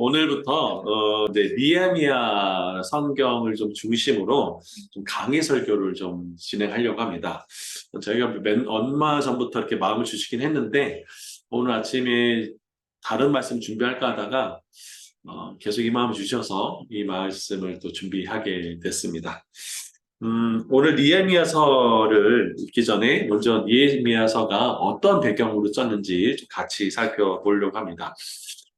오늘부터 이제 니에미야 성경을 좀 중심으로 좀 강의 설교를 좀 진행하려고 합니다. 저희가 얼마 전부터 이렇게 마음을 주시긴 했는데 오늘 아침에 다른 말씀 준비할까 하다가 계속 이 마음을 주셔서 이 말씀을 또 준비하게 됐습니다. 오늘 니에미야서를 읽기 전에 먼저 니에미야서가 어떤 배경으로 썼는지 좀 같이 살펴보려고 합니다.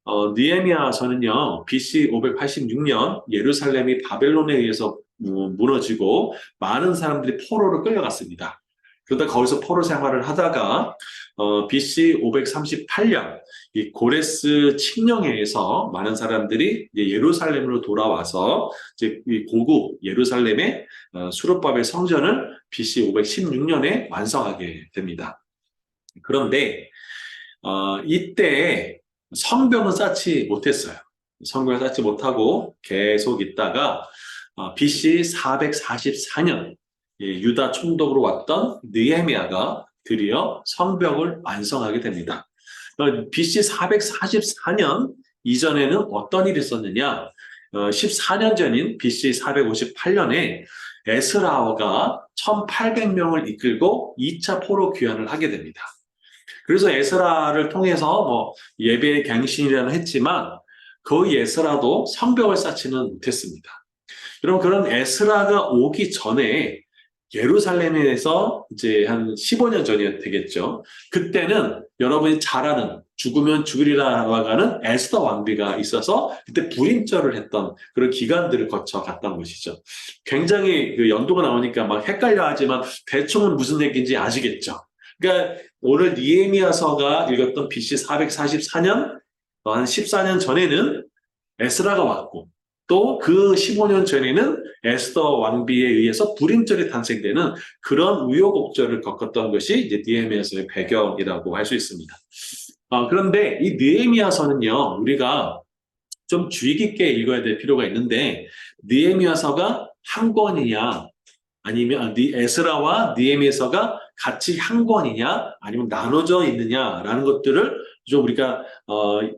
느헤미야서는요, BC 586년 예루살렘이 바벨론에 의해서 무너지고 많은 사람들이 포로로 끌려갔습니다. 그러다 거기서 포로 생활을 하다가 BC 538년 이 고레스 칙령에 의해서 많은 사람들이 이제 예루살렘으로 돌아와서 이제 이 고국 예루살렘의 수르바벨 성전을 BC 516년에 완성하게 됩니다. 그런데 이때 성벽은 쌓지 못했어요. 성벽을 쌓지 못하고 계속 있다가 BC 444년 유다 총독으로 왔던 느헤미야가 드디어 성벽을 완성하게 됩니다. BC 444년 이전에는 어떤 일이 있었느냐? 14년 전인 BC 458년에 에스라가 1800명을 이끌고 2차 포로 귀환을 하게 됩니다. 그래서 에스라를 통해서 예배 갱신이라는 했지만 그 에스라도 성벽을 쌓지는 못했습니다. 여러분, 그런 에스라가 오기 전에 예루살렘에서 이제 한 15년 전이 되겠죠. 그때는 여러분이 잘 아는 죽으면 죽으리라 하는 에스더 왕비가 있어서 그때 불임절을 했던 그런 기간들을 거쳐 갔던 것이죠. 굉장히 그 연도가 나오니까 막 헷갈려 하지만 대충은 무슨 얘기인지 아시겠죠. 그러니까 오늘 느헤미야서가 읽었던 BC 444년, 한 14년 전에는 에스라가 왔고 또 그 15년 전에는 에스더 왕비에 의해서 불임절이 탄생되는 그런 우여곡절을 겪었던 것이 이제 느헤미야서의 배경이라고 할 수 있습니다. 그런데 이 느헤미야서는요, 우리가 좀 주의 깊게 읽어야 될 필요가 있는데 느헤미야서가 한 권이냐 아니면 에스라와 느헤미야서가 같이 한 권이냐 아니면 나눠져 있느냐라는 것들을 좀 우리가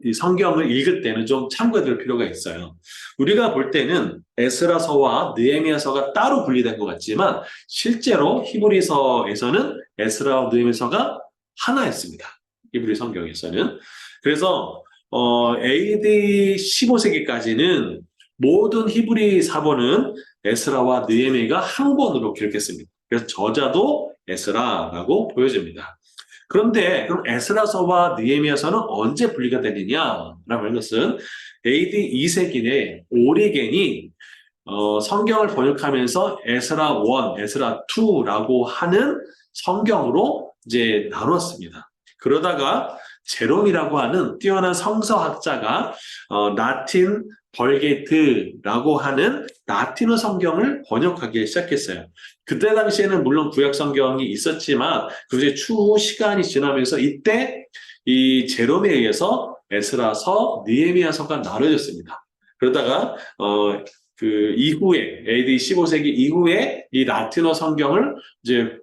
이 성경을 읽을 때는 좀 참고해 둘 필요가 있어요. 우리가 볼 때는 에스라서와 느헤미야서가 따로 분리된 것 같지만 실제로 히브리서에서는 에스라와 느헤미야서가 하나였습니다. 히브리 성경에서는. 그래서 AD 15세기까지는 모든 히브리 사본은 에스라와 느헤미야가 한 권으로 기록했습니다. 그래서 저자도 에스라라고 보여집니다. 그런데 그럼 에스라서와 느헤미야서는 언제 분리가 되느냐라고 하는 것은 AD 2세기에 오리겐이 성경을 번역하면서 에스라 1, 에스라 2라고 하는 성경으로 이제 나눴습니다. 그러다가 제롬이라고 하는 뛰어난 성서학자가 라틴 벌게트라고 하는 라틴어 성경을 번역하기 시작했어요. 그때 당시에는 물론 구약 성경이 있었지만 그게 추후 시간이 지나면서 이때 이 제롬에 의해서 에스라서, 느헤미야서가 나눠졌습니다. 그러다가 그 이후에 AD 15세기 이후에 이 라틴어 성경을 이제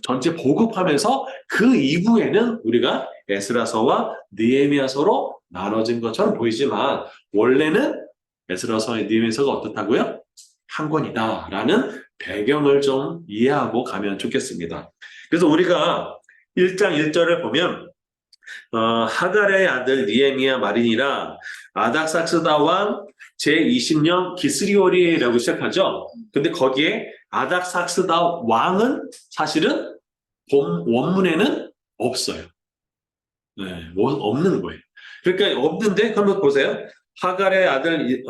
전체 보급하면서 그 이후에는 우리가 에스라서와 느헤미야서로 나눠진 것처럼 보이지만 원래는 에스라서와 느헤미야서가 어떻다고요? 한 권이다라는 배경을 좀 이해하고 가면 좋겠습니다. 그래서 우리가 1장 1절을 보면 하갈의 아들 느헤미야 말이니라 아닥삭스다 왕 제20년 기스리오리라고 시작하죠. 근데 거기에 아닥삭스다 왕은 사실은 원문에는 없어요. 네, 없는 거예요. 그러니까 없는데 그러면 보세요. 하갈의 아들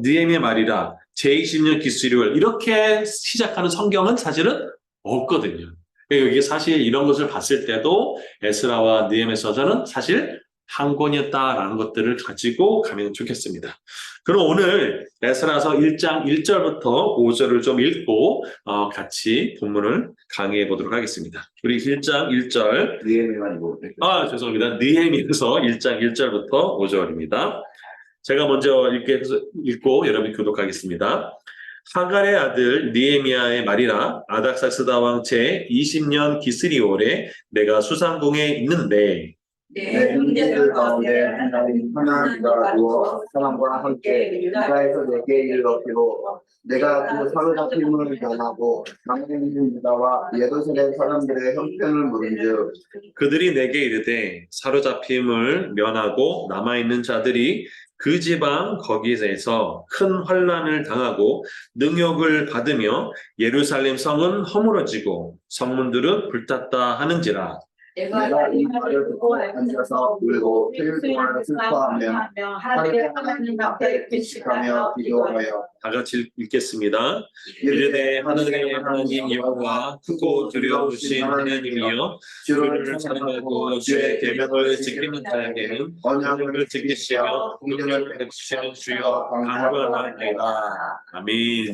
느헤미야 말이라 제20년 기스리올 이렇게 시작하는 성경은 사실은 없거든요. 그러니까 이게 사실 이런 것을 봤을 때도 에스라와 느헤미야서는 사실 한 권이었다라는 것들을 가지고 가면 좋겠습니다. 그럼 오늘 에스라서 1장 1절부터 5절을 좀 읽고 같이 본문을 강의해 보도록 하겠습니다. 우리 1장 1절 느헤미야만 이거. 죄송합니다. 느헤미야서 1장 1절부터 5절입니다. 제가 먼저 읽고 여러분이 교독하겠습니다. 하갈의 아들 느헤미야의 말이라 아닥삭스다 왕 제20년 기스리올에 내가 수상궁에 있는데 내 형제들 가운데 하나님 하나님과 누워 사람과 함께 유다에서 내게 이르렀기로 내가 그 사로잡힘을 면하고 남에 있는 유다와 예루살렘 사람들의 형편을 물은즉 그들이 내게 이르되 사로잡힘을 면하고 남아있는 자들이 그 지방 거기에서 큰 환난을 당하고 능욕을 받으며 예루살렘 성은 허물어지고 성문들은 불탔다 하는지라. 내가 이 말을 듣고 앉아서 울고 일주일 동안 슬퍼하며 하나님 앞에 금식하며 기도하며 다 같이 읽겠습니다. 이르되 하늘의 하나님 여호와 크고 두려우신 하나님이여 주를 찬양하고 주의 계명을 지키는 자에게는 언약을 지키시며 공경을 베푸시는 주여 강구하나이다. 아멘.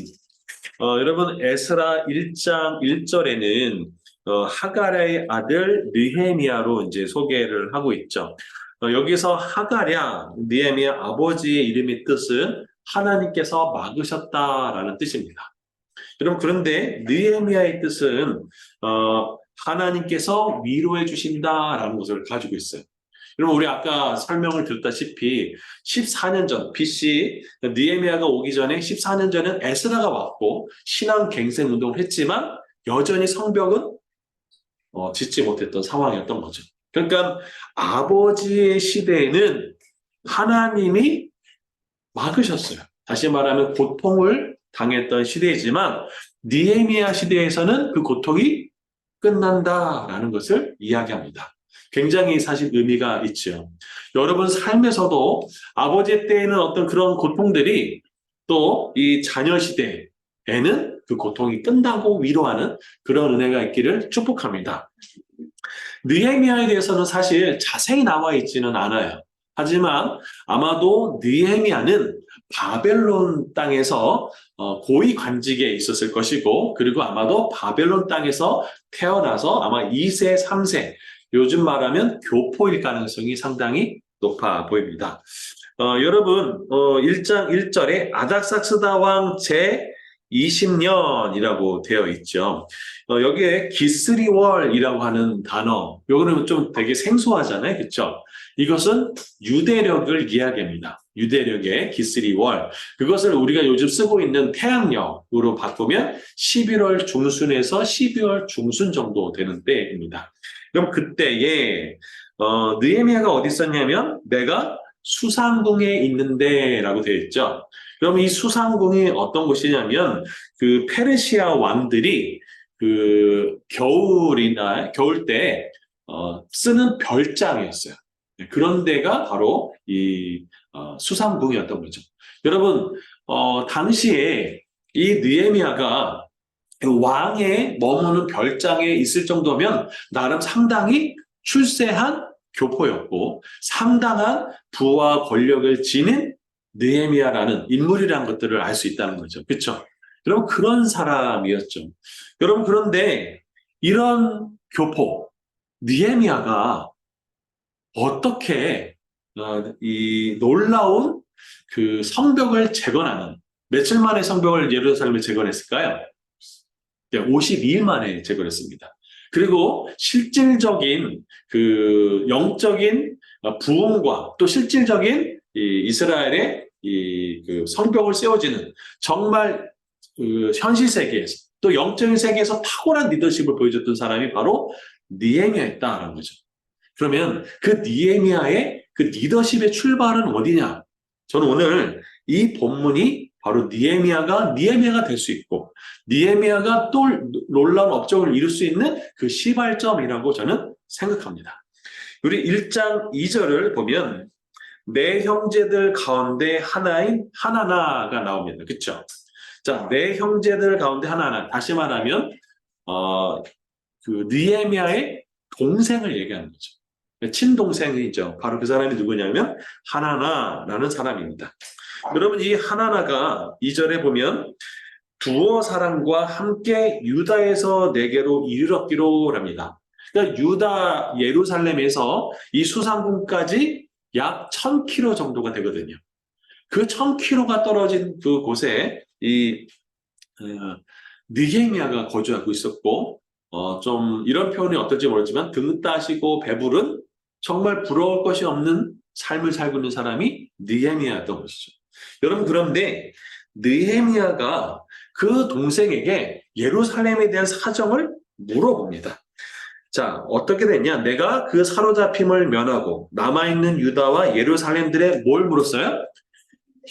여러분 에스라 1장 1절에는 하갈의 아들 느헤미야로 이제 소개를 하고 있죠. 여기서 하갈야 느헤미야 아버지의 이름의 뜻은 하나님께서 막으셨다라는 뜻입니다. 여러분 그런데 느헤미야의 뜻은 하나님께서 위로해 주신다라는 것을 가지고 있어요. 여러분 우리 아까 설명을 드렸다시피 14년 전 BC 느헤미야가 오기 전에 14년 전엔 에스라가 왔고 신앙 갱생 운동을 했지만 여전히 성벽은 짓지 못했던 상황이었던 거죠. 그러니까 아버지의 시대에는 하나님이 막으셨어요. 다시 말하면 고통을 당했던 시대이지만 느헤미야 시대에서는 그 고통이 끝난다라는 것을 이야기합니다. 굉장히 사실 의미가 있죠. 여러분 삶에서도 아버지 때에는 어떤 그런 고통들이 또 이 자녀 시대에는 그 고통이 끝나고 위로하는 그런 은혜가 있기를 축복합니다. 느헤미야에 대해서는 사실 자세히 나와 있지는 않아요. 하지만 아마도 느헤미야는 바벨론 땅에서 고위 관직에 있었을 것이고 그리고 아마도 바벨론 땅에서 태어나서 아마 2세, 3세 요즘 말하면 교포일 가능성이 상당히 높아 보입니다. 여러분 1장 1절에 아닥사스다 왕 제 20년이라고 되어 있죠. 여기에 기스리월이라고 하는 단어, 요거는 좀 되게 생소하잖아요. 그렇죠? 이것은 유대력을 이야기합니다. 유대력의 기스리월. 그것을 우리가 요즘 쓰고 있는 태양력으로 바꾸면 11월 중순에서 12월 중순 정도 되는 때입니다. 그럼 그때에 느헤미야가 어디 있었냐면 내가 수상궁에 있는데 라고 되어 있죠. 그럼 이 수상궁이 어떤 곳이냐면 그 페르시아 왕들이 그 겨울 때 쓰는 별장이었어요. 그런 데가 바로 이 수상궁이었던 거죠. 여러분 당시에 이 느헤미야가 왕의 머무는 별장에 있을 정도면 나름 상당히 출세한 교포였고 상당한 부와 권력을 지닌 느헤미야라는 인물이라는 것들을 알 수 있다는 거죠. 그렇죠? 여러분 그런 사람이었죠. 여러분 그런데 이런 교포 느헤미야가 어떻게 이 놀라운 그 성벽을 재건하는 며칠 만에 성벽을 예루살렘에 재건했을까요? 52일 만에 재건했습니다. 그리고 실질적인 그 영적인 부흥과 또 실질적인 이 이스라엘의 그 성벽을 세워지는 정말 그 현실 세계에서 또 영적인 세계에서 탁월한 리더십을 보여줬던 사람이 바로 느헤미야였다라는 거죠. 그러면 그 느헤미야의 그 리더십의 출발은 어디냐? 저는 오늘 이 본문이 바로 느헤미야가 될 수 있고 느헤미야가 또 놀라운 업적을 이룰 수 있는 그 시발점이라고 저는 생각합니다. 우리 1장 2절을 보면 내 형제들 가운데 하나인 하나나가 나옵니다. 그렇죠? 자, 내 형제들 가운데 하나나 다시 말하면 그 느헤미야의 동생을 얘기하는 거죠. 친동생이죠. 바로 그 사람이 누구냐면 하나나라는 사람입니다. 여러분 이 하나나가 2절에 보면 두어 사람과 함께 유다에서 내게로 이르렀기로 합니다. 그러니까 유다 예루살렘에서 이 수상궁까지 약 1000km 정도가 되거든요. 그 1000km가 떨어진 그 곳에 이 느헤미야가 거주하고 있었고 좀 이런 표현이 어떨지 모르지만 등 따시고 배부른 정말 부러울 것이 없는 삶을 살고 있는 사람이 느헤미야였던 것이죠. 여러분, 그런데 느헤미야가 그 동생에게 예루살렘에 대한 사정을 물어봅니다. 자, 어떻게 됐냐? 내가 그 사로잡힘을 면하고 남아있는 유다와 예루살렘들의 뭘 물었어요?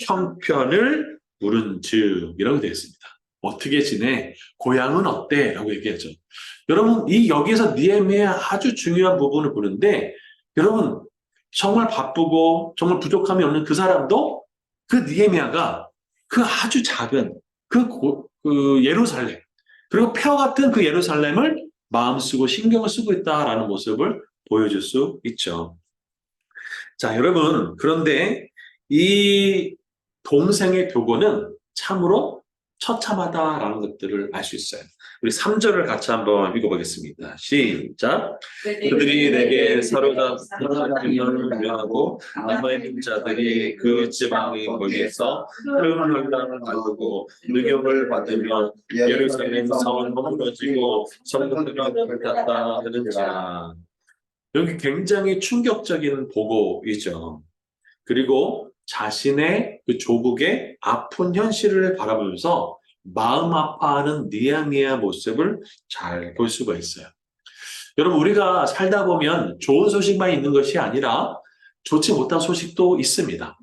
형편을 물은즉이라고 되어 있습니다. 어떻게 지내? 고향은 어때? 라고 얘기하죠. 여러분, 여기에서 느헤미야 아주 중요한 부분을 보는데, 여러분, 정말 바쁘고 정말 부족함이 없는 그 사람도 그 느헤미야가 그 아주 작은 그 예루살렘, 그리고 뼈 같은 그 예루살렘을 마음 쓰고 신경을 쓰고 있다라는 모습을 보여줄 수 있죠. 자, 여러분, 그런데 이 동생의 교고는 참으로 처참하다라는 것들을 알 수 있어요. 우리 3절을 같이 한번 읽어보겠습니다. 시작. 그들이 내게 사로잡힘을 명하고 남아있는 자들이 그 지방의 거기에서 큰 혈당을 가지고 능욕을 받으며 예루살렘 성은 허물어지고 성도들은 불탔다 하는지라. 여기 굉장히 충격적인 보고이죠. 그리고 자신의 그 조국의 아픈 현실을 바라보면서 마음 아파하는 느헤미야 모습을 잘 볼 수가 있어요. 여러분, 우리가 살다 보면 좋은 소식만 있는 것이 아니라 좋지 못한 소식도 있습니다.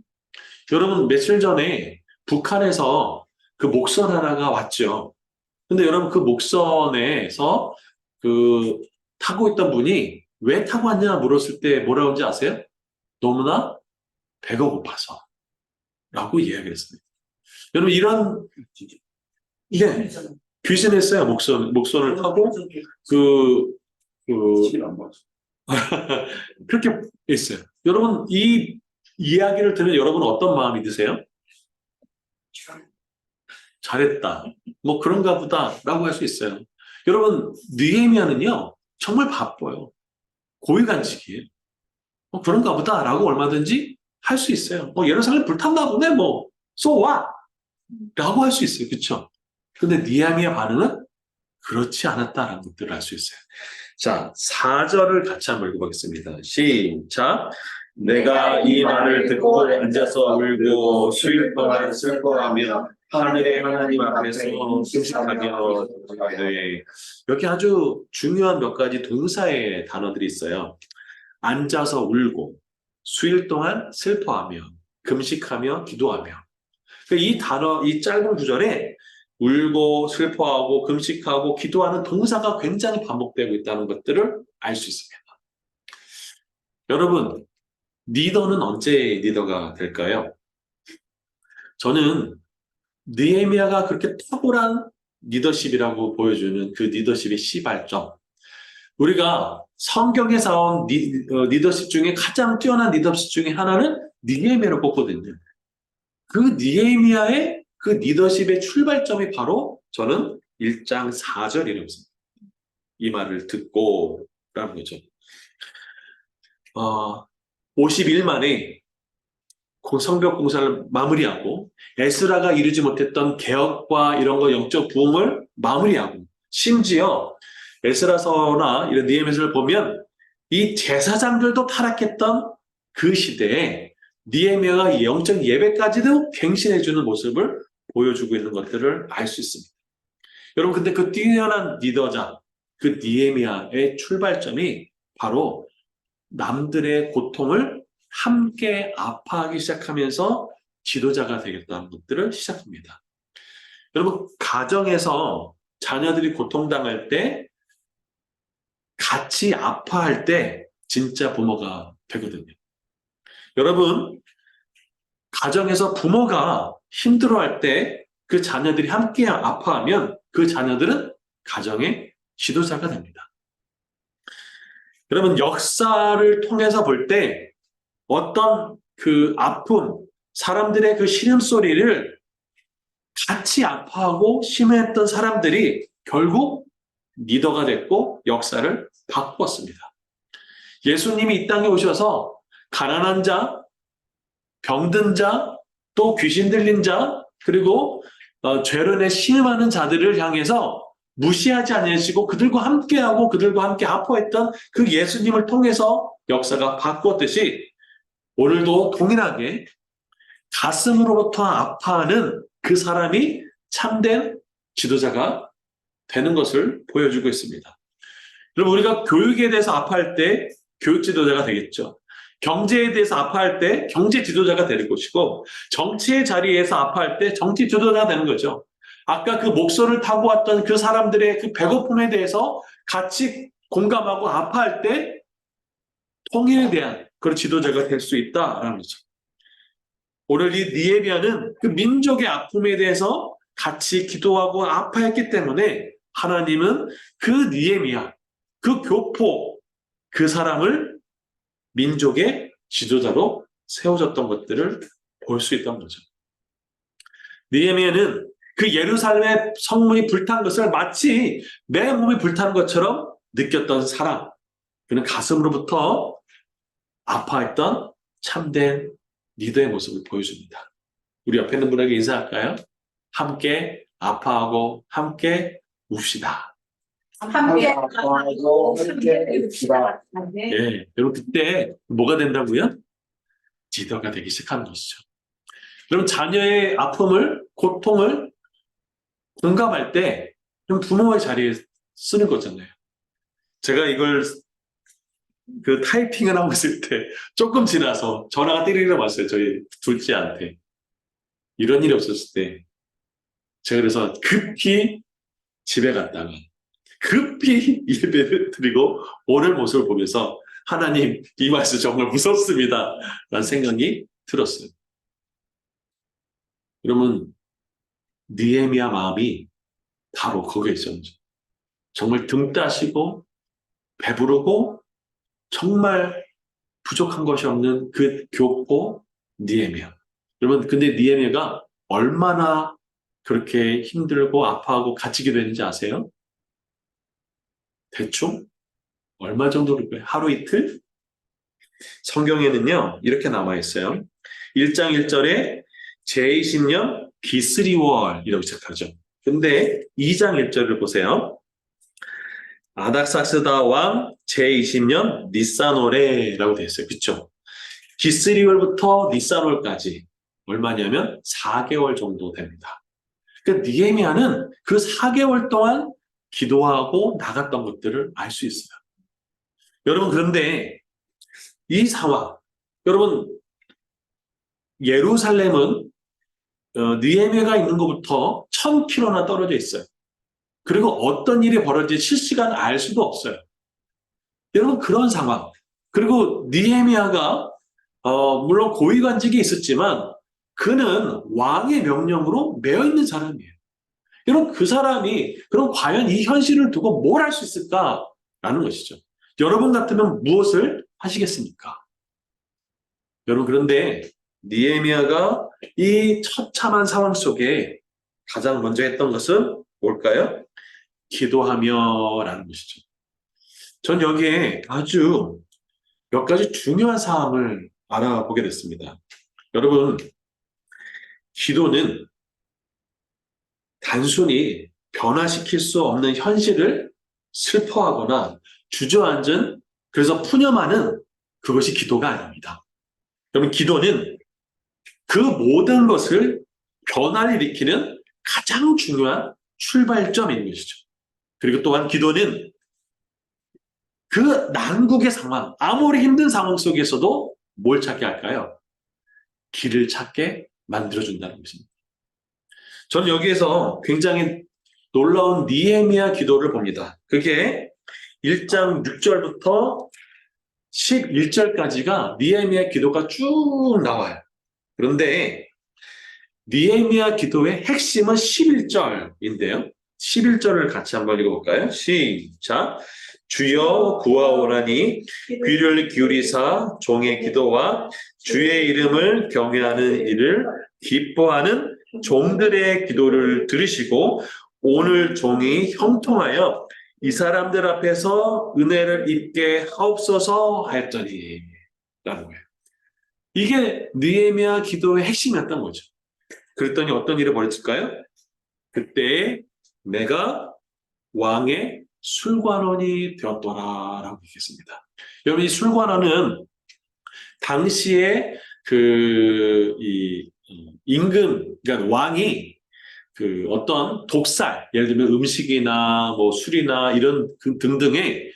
여러분, 며칠 전에 북한에서 그 목선 하나가 왔죠. 근데 여러분, 그 목선에서 타고 있던 분이 왜 타고 왔냐 물었을 때 뭐라고 하는지 아세요? 너무나 배가 고파서 라고 이야기를 했습니다. 여러분, 이런 귀신했어요. 목선을 타고 그렇게 했어요. 여러분, 이 이야기를 들으면 여러분 어떤 마음이 드세요? 잘했다. 뭐 그런가 보다라고 할 수 있어요. 여러분, 느헤미야는요 정말 바빠요. 고위간직이에요. 그런가 보다라고 얼마든지 할 수 있어요. 예루살렘 불탔나 보네, 뭐 so what? 라고 할 수 있어요. 그렇죠? 근데 느헤미야 반응은 그렇지 않았다라는 것들을 알 수 있어요. 자, 4절을 같이 한번 읽어보겠습니다. 시작. 내가 이 말을 듣고 앉아서 울고 수일 동안 슬퍼하며 하늘의 하나님 앞에서 숨식하며 여기 아주 중요한 몇 가지 동사의 단어들이 있어요. 앉아서 울고 수일 동안 슬퍼하며 금식하며 기도하며. 이 단어, 이 짧은 구절에 울고 슬퍼하고 금식하고 기도하는 동사가 굉장히 반복되고 있다는 것들을 알 수 있습니다. 여러분, 리더는 언제 리더가 될까요? 저는 느헤미야가 그렇게 탁월한 리더십이라고 보여주는 그 리더십의 시발점, 우리가 성경에서 나온 리더십 중에 가장 뛰어난 리더십 중에 하나는 느헤미야를 꼽거든요. 그 느헤미야의 그 리더십의 출발점이 바로 저는 1장 4절이라고 씁니다. 이 말을 듣고 라는 거죠. 50일 만에 성벽 공사를 마무리하고 에스라가 이루지 못했던 개혁과 이런 거 영적 부흥을 마무리하고, 심지어 에스라서나 이런 느헤미야서를 보면 이 제사장들도 타락했던 그 시대에 느헤미야가 영적 예배까지도 갱신해주는 모습을 보여주고 있는 것들을 알 수 있습니다. 여러분, 근데 그 뛰어난 리더자, 그 느헤미야의 출발점이 바로 남들의 고통을 함께 아파하기 시작하면서 지도자가 되겠다는 것들을 시작합니다. 여러분, 가정에서 자녀들이 고통당할 때, 같이 아파할 때 진짜 부모가 되거든요. 여러분, 가정에서 부모가 힘들어할 때 그 자녀들이 함께 아파하면 그 자녀들은 가정의 지도자가 됩니다. 여러분, 역사를 통해서 볼 때 어떤 그 아픔, 사람들의 그 신음소리를 같이 아파하고 심해했던 사람들이 결국 리더가 됐고 역사를 바꾸었습니다. 예수님이 이 땅에 오셔서 가난한 자, 병든 자, 또 귀신 들린 자, 그리고 죄로 인해 신음하는 자들을 향해서 무시하지 않으시고 그들과 함께하고 그들과 함께 아파했던 그 예수님을 통해서 역사가 바꿨듯이 오늘도 동일하게 가슴으로부터 아파하는 그 사람이 참된 지도자가 되는 것을 보여주고 있습니다. 여러분, 우리가 교육에 대해서 아파할 때 교육 지도자가 되겠죠. 경제에 대해서 아파할 때 경제 지도자가 되는 것이고, 정치의 자리에서 아파할 때 정치 지도자가 되는 거죠. 아까 그 목소를 타고 왔던 그 사람들의 그 배고픔에 대해서 같이 공감하고 아파할 때 통일에 대한 그런 지도자가 될 수 있다라는 거죠. 오늘 이 느헤미야는 그 민족의 아픔에 대해서 같이 기도하고 아파했기 때문에 하나님은 그 느헤미야, 그 교포, 그 사람을 민족의 지도자로 세워졌던 것들을 볼 수 있던 거죠. 느헤미야는 그 예루살렘의 성문이 불탄 것을 마치 내 몸이 불타는 것처럼 느꼈던 사람, 그는 가슴으로부터 아파했던 참된 리더의 모습을 보여줍니다. 우리 옆에 있는 분에게 인사할까요? 함께 아파하고 함께 웁시다. 함께 아파하고 함께 웁시다. 예, 여러분 그때 뭐가 된다고요? 리더가 되기 시작하는 것이죠. 여러분 자녀의 아픔을, 고통을 공감할 때 좀 부모의 자리에 쓰는 거잖아요. 제가 이걸 그 타이핑을 하고 있을 때 조금 지나서 전화가 띠리리러 왔어요. 저희 둘째한테. 이런 일이 없었을 때 제가 그래서 급히 집에 갔다가 급히 예배를 드리고 오는 모습을 보면서 하나님 이 말씀 정말 무섭습니다 라는 생각이 들었어요. 여러분 느헤미야 마음이 바로 거기에 있었죠. 정말 등 따시고 배부르고 정말 부족한 것이 없는 그 교포 느헤미야. 여러분 근데 느헤미야가 얼마나 그렇게 힘들고 아파하고 갇히게 되는지 아세요? 대충 얼마 정도로 하루 이틀? 성경에는요 이렇게 남아 있어요. 1장 1절에 제20년 비스리월이라고 시작하죠. 근데 2장 1절을 보세요. 아닥사스다 왕 제20년 니산월에라고 되어 있어요. 그렇죠? 비스리월부터 니산월까지 얼마냐면 4개월 정도 됩니다. 그러니까 느헤미야는 그 4개월 동안 기도하고 나갔던 것들을 알 수 있어요. 여러분 그런데 이 상황, 여러분 예루살렘은 느헤미야가 있는 것부터 1000km나 떨어져 있어요. 그리고 어떤 일이 벌어질지 실시간 알 수도 없어요. 여러분 그런 상황. 그리고 느헤미야가 물론 고위관직이 있었지만 그는 왕의 명령으로 매여 있는 사람이에요. 여러분 그 사람이 그럼 과연 이 현실을 두고 뭘 할 수 있을까라는 것이죠. 여러분 같으면 무엇을 하시겠습니까? 여러분 그런데 느헤미야가 이 처참한 상황 속에 가장 먼저 했던 것은 뭘까요? 기도하며라는 것이죠. 전 여기에 아주 몇 가지 중요한 사항을 알아보게 됐습니다. 여러분 기도는 단순히 변화시킬 수 없는 현실을 슬퍼하거나 주저앉은 그래서 푸념하는 그것이 기도가 아닙니다. 여러분 기도는 그 모든 것을 변화를 일으키는 가장 중요한 출발점인 것이죠. 그리고 또한 기도는 그 난국의 상황, 아무리 힘든 상황 속에서도 뭘 찾게 할까요? 길을 찾게 만들어준다는 것입니다. 저는 여기에서 굉장히 놀라운 느헤미야 기도를 봅니다. 그게 1장 6절부터 11절까지가 느헤미야 기도가 쭉 나와요. 그런데 느헤미야 기도의 핵심은 11절인데요. 11절을 같이 한번 읽어볼까요? 시작! 주여 구하오라니 귀를 기울이사 종의 기도와 주의 이름을 경외하는 이를 기뻐하는 종들의 기도를 들으시고 오늘 종이 형통하여 이 사람들 앞에서 은혜를 입게 하옵소서 하였더니 라는 거예요. 이게 느헤미야 기도의 핵심이었던 거죠. 그랬더니 어떤 일이 벌어질까요? 그때 내가 왕의 술관원이 되었더라라고 얘기했습니다. 여러분 이 술관원은 당시에 이 임금, 그러니까 왕이 그 어떤 독살, 예를 들면 음식이나 뭐 술이나 이런 등등의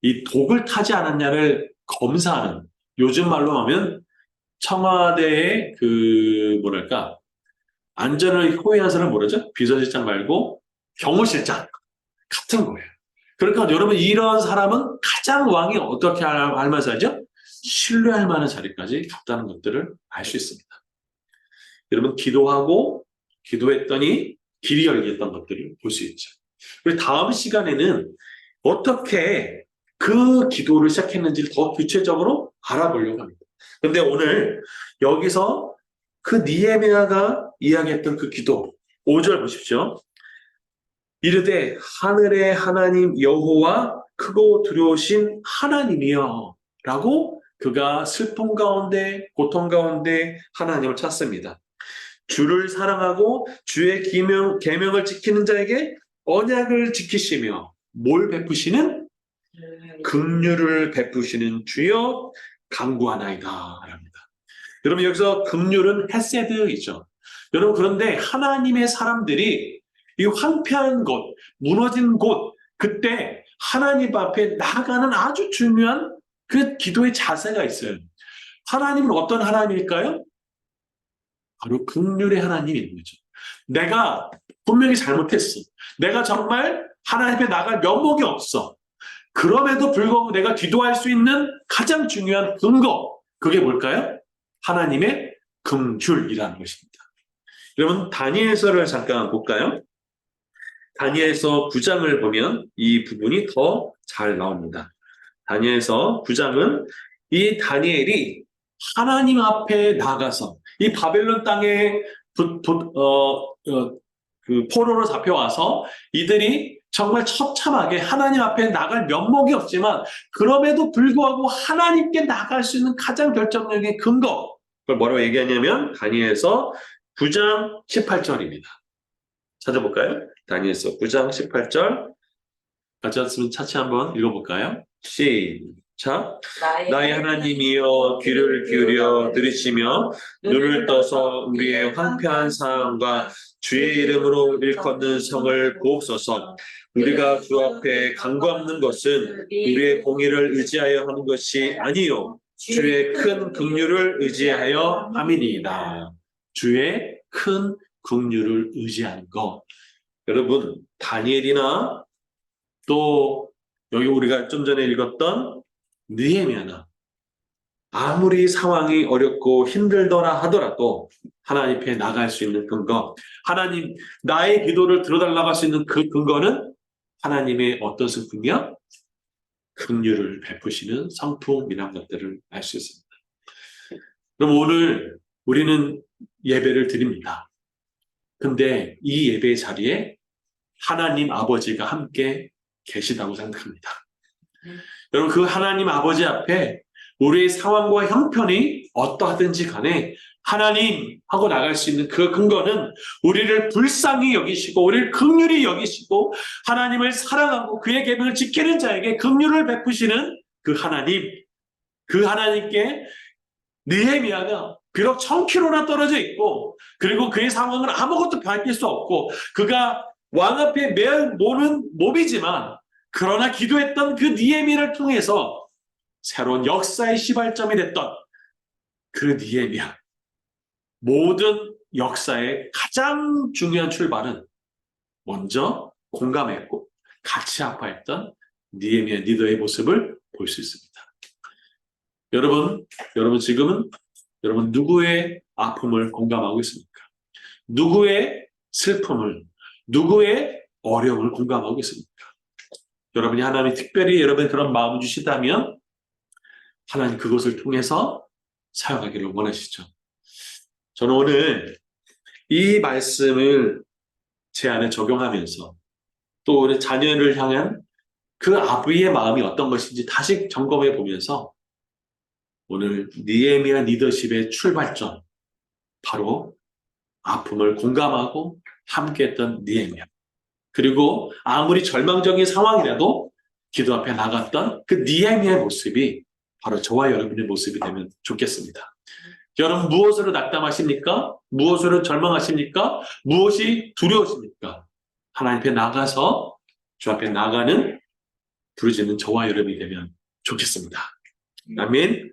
이 독을 타지 않았냐를 검사하는, 요즘 말로 하면 청와대의 그 뭐랄까 안전을 호위하는 사람 뭐라죠? 비서실장 말고 경호실장 같은 거예요. 그러니까 여러분 이런 사람은 가장 왕이 어떻게 할 만한 자리죠? 신뢰할 만한 자리까지 갔다는 것들을 알 수 있습니다. 여러분 기도하고 기도했더니 길이 열렸던 것들을 볼 수 있죠. 그리고 다음 시간에는 어떻게 그 기도를 시작했는지를 더 구체적으로 알아보려고 합니다. 그런데 오늘 여기서 그 니에미아가 이야기했던 그 기도 5절 보십시오. 이르되 하늘의 하나님 여호와 크고 두려우신 하나님이여 라고 그가 슬픔 가운데 고통 가운데 하나님을 찾습니다. 주를 사랑하고 주의 계명을 지키는 자에게 언약을 지키시며 뭘 베푸시는? 긍휼을 베푸시는 주여 간구하나이다 랍니다. 여러분 여기서 긍휼은 헤세드이죠. 여러분 그런데 하나님의 사람들이 이 황폐한 곳, 무너진 곳, 그때 하나님 앞에 나아가는 아주 중요한 그 기도의 자세가 있어요. 하나님은 어떤 하나님일까요? 바로 긍휼의 하나님인 거죠. 내가 분명히 잘못했어. 내가 정말 하나님 앞에 나갈 면목이 없어. 그럼에도 불구하고 내가 기도할 수 있는 가장 중요한 근거, 그게 뭘까요? 하나님의 긍휼이라는 것입니다. 여러분 다니엘서를 잠깐 볼까요? 다니엘서 9장을 보면 이 부분이 더 잘 나옵니다. 다니엘서 9장은 이 다니엘이 하나님 앞에 나가서 이 바벨론 땅에 그 포로로 잡혀와서 이들이 정말 처참하게 하나님 앞에 나갈 면목이 없지만 그럼에도 불구하고 하나님께 나갈 수 있는 가장 결정적인 근거, 그걸 뭐라고 얘기하냐면 다니엘서 9장 18절입니다. 찾아볼까요? 다니엘서 9장 18절. 같이 왔으면 차치 한번 읽어볼까요? 시작. 나의 하나님이여 귀를 기울여 들으시며 눈을 떠서 우리의 황폐한 상황과 주의 이름으로 일컫는 성을 보옵소서. 우리가 주 앞에 간구하는 것은 우리의 공의를 의지하여 하는 것이 아니요 주의 큰 긍휼을 의지하여 함이니이다. 주의 큰 긍휼을 의지하는 것. 여러분 다니엘이나 또 여기 우리가 좀 전에 읽었던 느헤미야나 아무리 상황이 어렵고 힘들더라 하더라도 하나님 앞에 나갈 수 있는 근거, 하나님 나의 기도를 들어달라고 할 수 있는 그 근거는 하나님의 어떤 성품이야? 긍휼을 베푸시는 성품이라는 것들을 알 수 있습니다. 그럼 오늘 우리는 예배를 드립니다. 근데 이 예배의 자리에 하나님 아버지가 함께 계시다고 생각합니다. 여러분 그 하나님 아버지 앞에 우리의 상황과 형편이 어떠하든지 간에 하나님 하고 나갈 수 있는 그 근거는 우리를 불쌍히 여기시고 우리를 긍휼히 여기시고 하나님을 사랑하고 그의 계명을 지키는 자에게 긍휼을 베푸시는 그 하나님, 그 하나님께 느헤미야가 비록 1000km나 떨어져 있고 그리고 그의 상황은 아무것도 바뀔 수 없고 그가 왕 앞에 매일 모는 몸이지만 그러나 기도했던 그 느헤미야를 통해서 새로운 역사의 시발점이 됐던 그 느헤미야, 모든 역사의 가장 중요한 출발은 먼저 공감했고 같이 아파했던 느헤미야 리더의 모습을 볼 수 있습니다. 여러분 지금은 여러분 누구의 아픔을 공감하고 있습니까? 누구의 슬픔을, 누구의 어려움을 공감하고 있습니까? 여러분이 하나님이 특별히 여러분의 그런 마음을 주시다면 하나님 그것을 통해서 사용하기를 원하시죠. 저는 오늘 이 말씀을 제 안에 적용하면서 또 우리 자녀를 향한 그 아버지의 마음이 어떤 것인지 다시 점검해 보면서 오늘 느헤미야 리더십의 출발점, 바로 아픔을 공감하고 함께했던 느헤미야, 그리고 아무리 절망적인 상황이라도 기도 앞에 나갔던 그 느헤미야의 모습이 바로 저와 여러분의 모습이 되면 좋겠습니다. 여러분 무엇으로 낙담하십니까? 무엇으로 절망하십니까? 무엇이 두려우십니까? 하나님 앞에 나가서 주 앞에 나가는 부르짖는 저와 여러분이 되면 좋겠습니다. 아멘.